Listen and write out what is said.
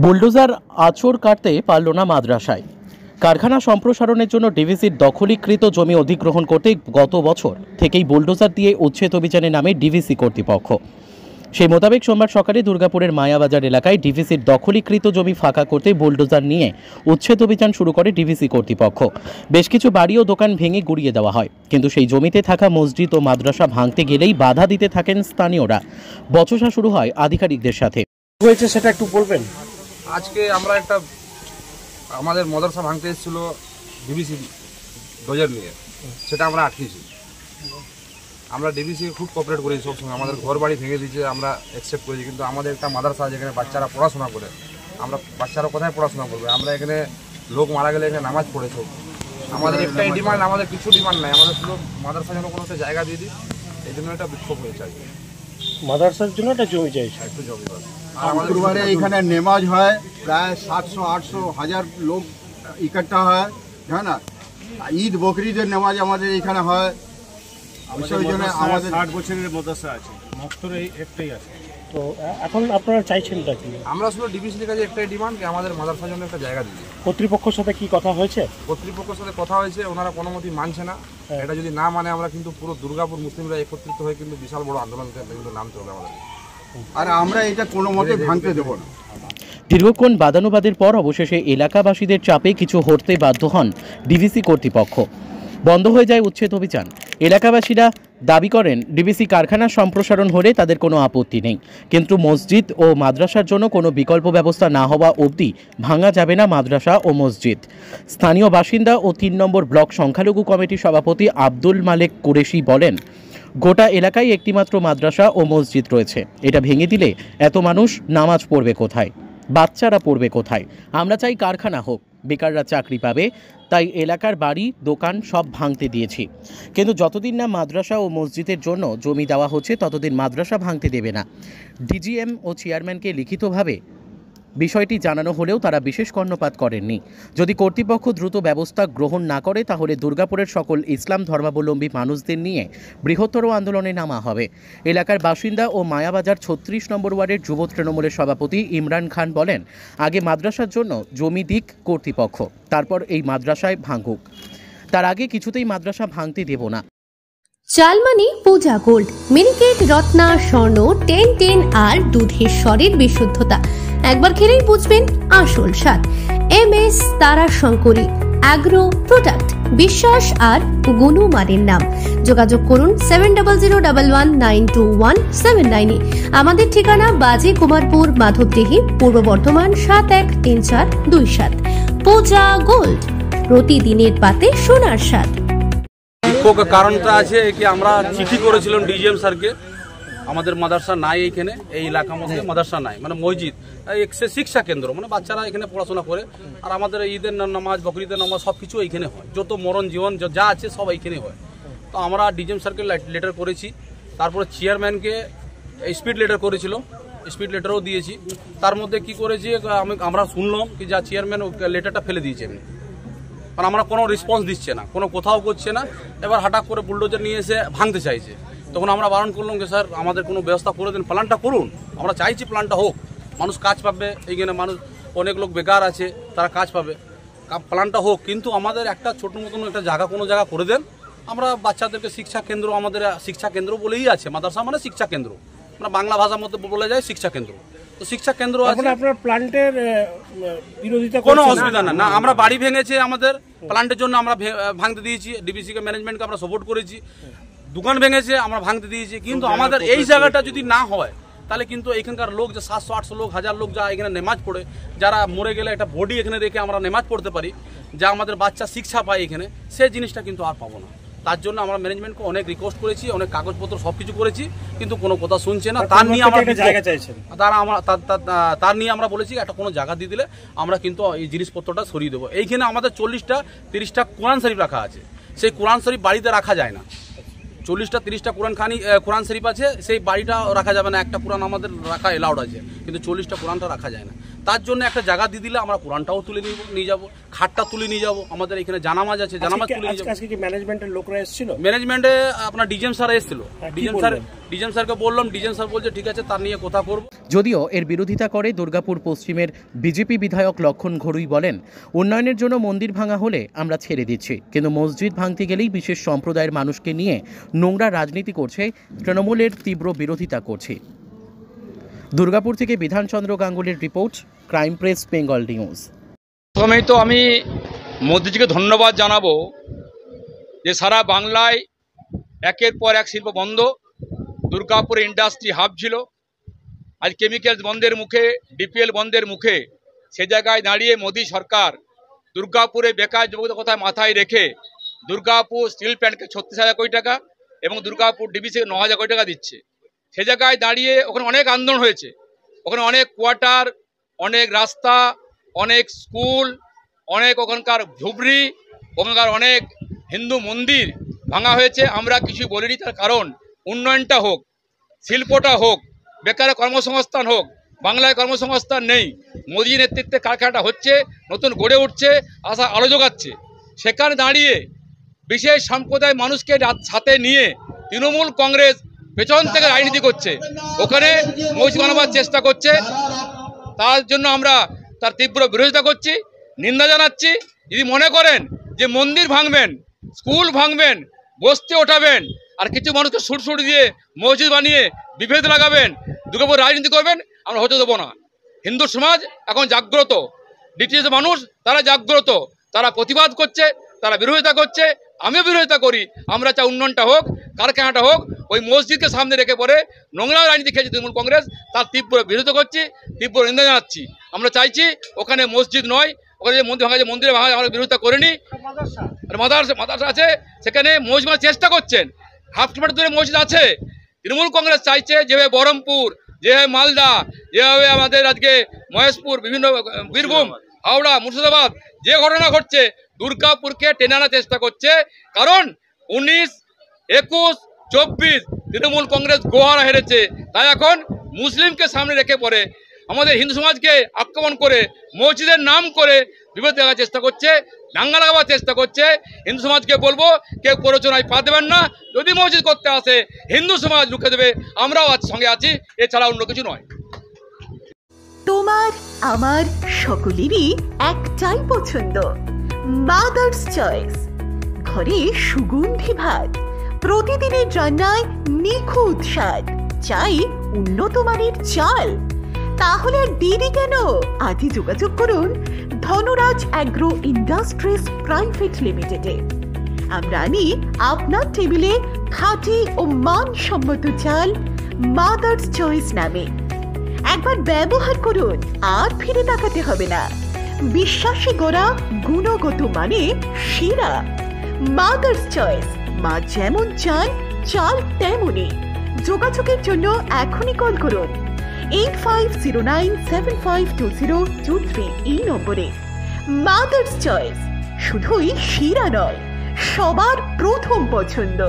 Bulldozer আঁচড় কাটতে পারল না মাদ্রাসায়। কারখানা সম্প্রসারণের জন্য ডিভিসির দখলীকৃত জমি অধিগ্রহণ করতে গত বছর থেকেই বুলডোজার দিয়ে উচ্ছেদ অভিযানে নামে ডিভিসি কর্তৃপক্ষ। সেই মোতাবেক সোমবার সকালে দুর্গাপুরের মায়াবাজার এলাকায় ডিভিসির দখলীকৃত জমি ফাঁকা করতে বুলডোজার নিয়ে উচ্ছেদ অভিযান শুরু করে ডিভিসি কর্তৃপক্ষ। বেশ কিছু বাড়ি ও দোকান ভেঙে গুড়িয়ে দেওয়া হয়, কিন্তু সেই জমিতে থাকা মসজিদ ও মাদ্রাসা ভাঙতে গেলেই বাধা দিতে থাকেন স্থানীয়রা। বচসা শুরু হয় আধিকারিকদের সাথে। হয়েছে সেটা একটু বলবেন। আজকে আমরা একটা আমাদের মাদ্রাসা ভাঙতে এসেছিল ডিভিসি ডোজার নিয়ে, সেটা আমরা আটকেছি। আমরা ডিভিসি খুব কোঅপারেট করেছি সবসময়, আমাদের ঘর বাড়ি ভেঙে দিয়েছে, আমরা অ্যাকসেপ্ট করেছি। কিন্তু আমাদের একটা মাদ্রাসা যেখানে বাচ্চারা পড়াশোনা করে, আমরা বাচ্চারা কোথায় পড়াশোনা করবে? আমরা এখানে লোক মারা গেলে এখানে নামাজ পড়েছে। আমাদের একটাই ডিমান্ড, আমাদের কিছু ডিমান্ড নাই, আমাদের শুধু মাদ্রাসার জন্য কোনো একটা জায়গা দিয়ে দিই, এই জন্য একটা বিক্ষোভ হয়েছে। মাদ্রাসার জন্য একটা জমি চাইছে, একটু জমি। শুক্রবারে এখানে নেমাজ হয়, প্রায় 700-800 লোক ইকট্ঠা হয়, হ্যাঁ না। ঈদ বকরিদের নেমাজ আমাদের এখানে হয়। সেই জন্য আমাদের 60 বছরের মাদ্রাসা আছে, মাত্র একটাই আছে। তো এখন আপনারা চাইছেনটা কি? আমরা শুধু ডিভিসির কাছে একটাই ডিমান্ড, আমাদের মাদ্রাসার জন্য একটা জায়গা দিই। কর্তৃপক্ষের সাথে কি কথা হয়েছে? কর্তৃপক্ষের সাথে কথা হয়েছে, ওনারা কোনো মতেই মানছে না। এটা যদি না মানে আমরা কিন্তু পুরো দুর্গাপুর মুসলিমরা একত্রিত হয়ে কিন্তু বিশাল বড় আন্দোলন কিন্তু নামতে হবে আমাদের। আর আমরা এটা কোনো মতে ভাঙতে দেবো না। দীর্ঘক্ষণ বাদানুবাদের পর অবশেষে এলাকাবাসীদের চাপে কিছু হতে বাধ্য হন ডিভিসি কর্তৃপক্ষ। বন্ধ হয়ে যায় উচ্ছেদ অভিযান। এলাকাবাসীরা দাবি করেন ডিভিসি কারখানা সম্প্রসারণ হলে তাদের কোনো আপত্তি নেই, কিন্তু মসজিদ ও মাদ্রাসার জন্য কোনো বিকল্প ব্যবস্থা না হওয়া অবধি ভাঙা যাবে না মাদ্রাসা ও মসজিদ। স্থানীয় বাসিন্দা ও 3 নম্বর ব্লক সংখ্যালঘু কমিটির সভাপতি আব্দুল মালেক কুরেশি বলেন, গোটা এলাকায় একটিমাত্র মাদ্রাসা ও মসজিদ রয়েছে। এটা ভেঙে দিলে এত মানুষ নামাজ পড়বে কোথায়? বাচ্চারা পড়বে কোথায়? আমরা চাই কারখানা হোক, বেকাররা চাকরি পাবে, তাই এলাকার বাড়ি দোকান সব ভাঙতে দিয়েছি। কিন্তু যতদিন না মাদ্রাসা ও মসজিদের জন্য জমি দেওয়া হচ্ছে ততদিন মাদ্রাসা ভাঙতে দেবে না। ডিজিএম ও চেয়ারম্যানকে লিখিতভাবে বিষয়টি জানানো হলেও তারা বিশেষ কর্ণপাত করেননি। যদি কর্তৃপক্ষ দ্রুত ব্যবস্থা গ্রহণ না করে তাহলে দুর্গাপুরের সকল ইসলাম ধর্মাবলম্বী মানুষদের নিয়ে বৃহত্তর আন্দোলনে নামা হবে। এলাকার বাসিন্দা ও মায়াবাজার 36 নম্বর ওয়ার্ডের যুব তৃণমূলের সভাপতি ইমরান খান বলেন, আগে মাদ্রাসার জন্য জমি দিক কর্তৃপক্ষ, তারপর এই মাদ্রাসায় ভাঙুক। তার আগে কিছুতেই মাদ্রাসা ভাঙতে দেব না। চালমানি পূজা গোল্ড, মিনিকেট, রত্না, স্বর্ণ 10 আর দুধের স্বরের বিশুদ্ধতা। একবার খেলেই বুঝবেন আসল স্বাদ। MS তারা শঙ্করী অ্যাগ্রো প্রোডাক্ট, বিশ্বাস আর গুণমানের নাম। যোগাযোগ করুন 7001192179 এ। আমাদের ঠিকানা বাজে কুমারপুর, মাধবদেহি, পূর্ব বর্ধমান 713427। পূজা গোল্ড, প্রতিদিনের পাতে সোনার স্বাদ। কারণটা আছে কি, আমরা চিঠি করেছিলাম ডিজিএম স্যারকে, আমাদের মাদ্রাসা নাই এইখানে, এই এলাকার মধ্যে মাদ্রাসা নাই, মানে মসজিদ শিক্ষা কেন্দ্র, মানে বাচ্চারা এখানে পড়াশোনা করে। আর আমাদের ঈদের নামাজ, বকরিদের নামাজ সবকিছু এইখানে হয়, যত মরণ জীবন যা আছে সব এইখানে হয়। তো আমরা ডিজিএম স্যারকে লেটার করেছি, তারপরে চেয়ারম্যানকে স্পিড লেটার করেছিল, স্পিড লেটারও দিয়েছি। তার মধ্যে কি করেছি আমরা শুনলাম কি যা চেয়ারম্যান লেটারটা ফেলে দিয়েছে এমনি, কারণ আমরা কোনো রেসপন্স দিচ্ছে না, কোনো কোথাও করছে না। এবার হঠাৎ করে বুলডোজার নিয়ে এসে ভাঙতে চাইছে। তখন আমরা বারণ করলাম যে স্যার আমাদের কোনো ব্যবস্থা করে দেন, প্ল্যানটা করুন, আমরা চাইছি প্ল্যানটা হোক, মানুষ কাজ পাবে, এইখানে মানুষ অনেক লোক বেকার আছে, তারা কাজ পাবে, প্ল্যানটা হোক। কিন্তু আমাদের একটা ছোট মতন একটা জায়গা, কোনো জায়গা করে দেন, আমরা বাচ্চাদেরকে শিক্ষা কেন্দ্র, আমাদের শিক্ষা কেন্দ্র বলেই আছে, মাদ্রাসা মানে শিক্ষা কেন্দ্র, মানে বাংলা ভাষার মধ্যে বলা যায় শিক্ষা কেন্দ্র। তো শিক্ষা কেন্দ্র আছে, আপনার প্ল্যান্টের বিরোধিতা কোনো অসুবিধা না। আমরা বাড়ি ভেঙেছে, আমাদের প্ল্যান্টের জন্য আমরা ভাঙতে দিয়েছি, ডিবিসিকে ম্যানেজমেন্টকে আমরা সাপোর্ট করেছি। দোকান ভেঙেছে, আমরা ভাঙতে দিয়েছি। কিন্তু আমাদের এই জায়গাটা যদি না হয় তাহলে কিন্তু এখানকার লোক যে 700-800 লোক, 1000 লোক যা এখানে নেমাজ পড়ে, যারা মরে গেলে একটা বডি এখানে রেখে আমরা নেমাজ পড়তে পারি, যা আমাদের বাচ্চা শিক্ষা পায় এখানে, সেই জিনিসটা কিন্তু আর পাবো না। তার জন্য আমরা ম্যানেজমেন্টকে অনেক রিকোয়েস্ট করেছি, অনেক কাগজপত্র সবকিছু করেছি, কিন্তু কোনো কথা শুনছে না। তার নিয়ে আমরা জায়গা চাইছেন, তার নিয়ে আমরা বলেছি একটা কোনো জায়গা দিয়ে দিলে আমরা কিন্তু এই জিনিসপত্রটা সরিয়ে দেবো। এইখানে আমাদের 40-30টা কোরআন শরীফ রাখা আছে, সেই কোরআন শরীফ বাড়িতে রাখা যায় না। 40-30টা কোরআন শরীফ আছে, সেই বাড়িটা রাখা যাবে না। একটা কোরআন আমাদের রাখা এলাউড আছে, কিন্তু 40টা কোরআনটা রাখা যায় না। তার জন্য একটা জায়গা দিয়ে দিলে আমরা কোরআনটাও তুলে নিয়ে যাবো, খাটটা তুলে নিয়ে যাবো, আমাদের এখানে জানামাজ আছে, জানামাজ তুলে নিয়ে যাবো। আজকে কি ম্যানেজমেন্টের লোকরা এসেছিল? ম্যানেজমেন্টে আপনার ডিজিএম স্যার এসেছিল, ডিজিএম স্যারকে বললাম, ডিজিএম স্যার বলছে ঠিক আছে, তার নিয়ে কথা করবো। যদিও এর বিরোধিতা করে দুর্গাপুর পশ্চিমের বিজেপি বিধায়ক লক্ষণ ঘড়ুই বলেন, উন্নয়নের জন্য মন্দির ভাঙা হলে আমরা ছেড়ে দিচ্ছি, কিন্তু মসজিদ ভাঙতে গেলেই বিশেষ সম্প্রদায়ের মানুষকে নিয়ে নোংরা রাজনীতি করছে, তৃণমূলের তীব্র বিরোধিতা করছে। দুর্গাপুর থেকে বিধানচন্দ্র গাঙ্গুলির report, crime press, Bengal news. প্রথমেই তো আমি মোদিজিকে ধন্যবাদ জানাবো যে সারা বাংলায় একের পর এক শিল্প বন্ধ, দুর্গাপুরে ইন্ডাস্ট্রি হাব ছিল, আজ কেমিক্যালস বন্ধের মুখে, ডিপিএল বন্ধের মুখে, সে জায়গায় দাঁড়িয়ে মোদি সরকার দুর্গাপুরে বেকার যুবকদের কথা মাথায় রেখে দুর্গাপুর স্টিল প্ল্যান্টকে 36,000 কোটি টাকা এবং দুর্গাপুর ডিবিসিকে 9,000 কোটি টাকা দিচ্ছে। সে জায়গায় দাঁড়িয়ে ওখানে অনেক আন্দোলন হয়েছে, ওখানে অনেক কোয়ার্টার, অনেক রাস্তা, অনেক স্কুল, অনেক ওখানকার ঝুপড়ি, ওখানকার অনেক হিন্দু মন্দির ভাঙা হয়েছে। আমরা কিছু বলিনি, তার কারণ উন্নয়নটা হোক, শিল্পটা হোক, বেকারের কর্মসংস্থান হোক। বাংলায় কর্মসংস্থান নেই, মোদী নেতৃত্বে কারখানাটা হচ্ছে, নতুন গড়ে উঠছে, আশা আলো জোগাচ্ছে। সেখানে দাঁড়িয়ে বিশেষ সম্প্রদায় মানুষকে সাথে নিয়ে তৃণমূল কংগ্রেস পেছন থেকে রাজনীতি করছে, ওখানে মসজিদ বানাবার চেষ্টা করছে। তার জন্য আমরা তার তীব্র বিরোধিতা করছি, নিন্দা জানাচ্ছি। যদি মনে করেন যে মন্দির ভাঙবেন, স্কুল ভাঙবেন, বস্তি ওঠাবেন, আর কিছু মানুষকে সুট দিয়ে মসজিদ বানিয়ে বিভেদ লাগাবেন, দুর্গাপুর রাজনীতি করবেন, আমরা হতে দেবো না। হিন্দু সমাজ এখন জাগ্রত, ডিটিএস মানুষ তারা জাগ্রত, তারা প্রতিবাদ করছে, তারা বিরোধিতা করছে, আমিও বিরোধিতা করি। আমরা চাই উন্নয়নটা হোক, কারখানাটা হোক। ওই মসজিদকে সামনে রেখে পরে নোংরা রাজনীতি খেয়েছে তৃণমূল কংগ্রেস, তার তীব্র বিরোধিতা করছি, তীব্র নিন্দা জানাচ্ছি। আমরা চাইছি ওখানে মসজিদ নয়, ওখানে যে মন্দির ভাঙা, যে মন্দিরে ভাঙা আমরা বিরোধিতা করিনি। মাদ্রাসা আছে, সেখানে মসজিদ ভাঙার চেষ্টা করছেন, হাফ কিলোমিটার দূরে মসজিদ আছে। তৃণমূল কংগ্রেস চাইছে যেভাবে বহরমপুর, যেভাবে মালদা, যেভাবে আমাদের আজকে মহেশপুর, বিভিন্ন বীরভূম, হাওড়া, মুর্শিদাবাদ যে ঘটনা ঘটছে, দুর্গাপুরকে টেনে আনার চেষ্টা করছে। কারণ 19, 21, 24 তৃণমূল কংগ্রেস গোহারা হেরেছে, তাই এখন মুসলিমকে সামনে রেখে পরে আমাদের হিন্দু সমাজকে আক্রমণ করে মসজিদের নাম করে বিভেদ দেওয়ার চেষ্টা করছে, দাঙ্গা লাগাবার চেষ্টা করছে। হিন্দু সমাজকে বলবো, কেউ প্ররোচনায় পা দেবেন না। যদি মসজিদ করতে আসে, হিন্দু সমাজ রুখে দেবে, আমরাও সঙ্গে আছি, এছাড়া অন্য কিছু নয়। তোমার আমার সকলেরই একটাই পছন্দ, মাদার্স চয়েস। ঘরে সুগন্ধি ভাত, প্রতিদিনের রান্নায় নিখুঁত স্বাদ, চাই উন্নত মানের চাল। তাহলে আর দেরি কেন? আজই যোগাযোগ করুন ধনরাজ অ্যাগ্রো ইন্ডাস্ট্রিজ প্রাইভেট লিমিটেডে। আমরা আনি আপনার টেবিলে খাঁটি ও মানসম্মত চাল মাদার্স চয়েস নামে। একবার ব্যবহার করুন, আর ফিরে তাকাতে হবে না। বিশ্বাসী গোড়া, গুণগত মানে সেরা। মাদার্স চয়েস, মা যেমন চান, চাল তেমনই। যোগাযোগের জন্য এখনই কল করুন 8509752023 এই নম্বরে। মাদার্স চয়েস শুধুই সেরা নয়, সবার প্রথম পছন্দ।